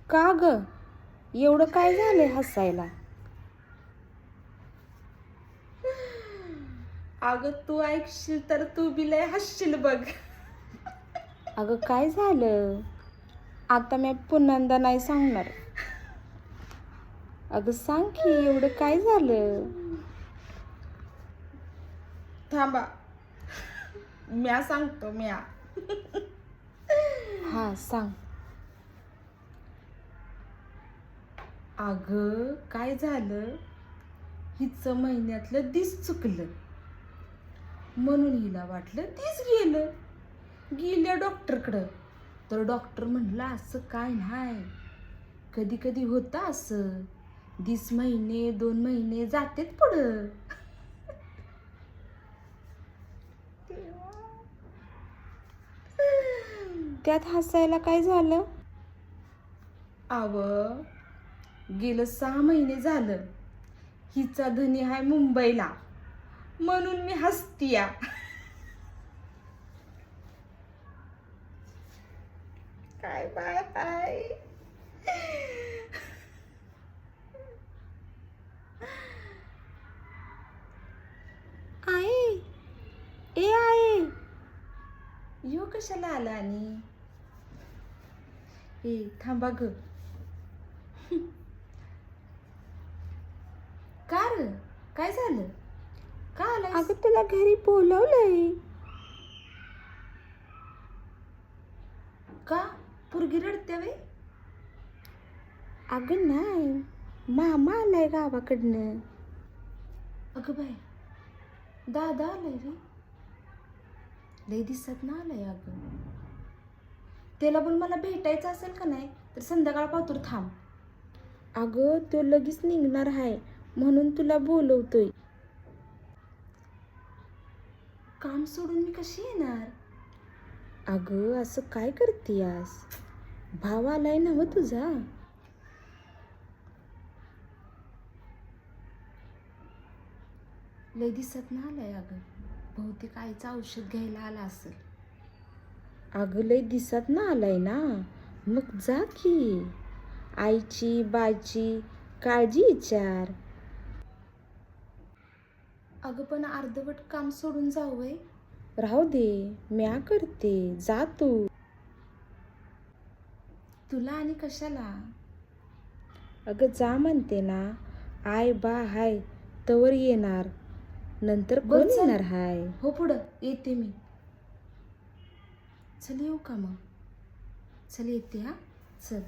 का ग? एवढं काय झालंय हसायला? अगं तू ऐकशील तर तू बी लय हसशील बघ. अगं काय झालं? आता मी पुन्हांदा नाही सांगणार. अगं सांग की एवढं काय झालं? थांबा, म्या सांगतो म्या. हा सांग. अगं काय झालं, हिचं महिन्यातलं दिस चुकलं, म्हणून हिला वाटलं दिस गेलं. गेल्या डॉक्टरकडं, तर डॉक्टर म्हणला असं काय नाही, कधी कधी होतं असं, दिस महिने 2 महिने जातेत पुढं. त्यात हसायला काय झालं? अव गेलं 6 महिने झालं, हिचा धनी आहे मुंबईला, म्हणून मी हसतीया. काय बाय हाय. आई, ए आई, यो कशाला आला आणि ए थांबा ग. का र, काय झालं, का आलाय? अगं तुला घरी बोलवलंय. का पोरगी रडते वे? अगं नाही, मामा आलाय गावाकडनं. अगं बाय, दादा आलाय रे, लय दिसत ना आलाय. अगं त्याला पण मला भेटायचं असेल का नाही तर संध्याकाळ पातूर थांब. अगं तो लगेच निघणार आहे, म्हणून तुला बोलवतोय. काम सोडून मी कशी येणार? अगं असं काय करतीयास? भाव आलाय ना व तुझा. लय दिसत ना आलाय. अगं बहुतेक आईचं औषध घ्यायला आला असेल. अगं लय दिसत ना आलाय ना, मग जा की, आईची बाची काळजी विचार. अगं पण अर्धवट काम सोडून जावंय. राहू दे, म्या करते, जा तू. तुला आणि कशाला? अगं जा म्हणते ना, आय बा हाय तवर येणार, नंतर बरं कोण चल. येणार हाय? हो पुढं येते मी. चल येऊ का मग? चल येते हा, चल.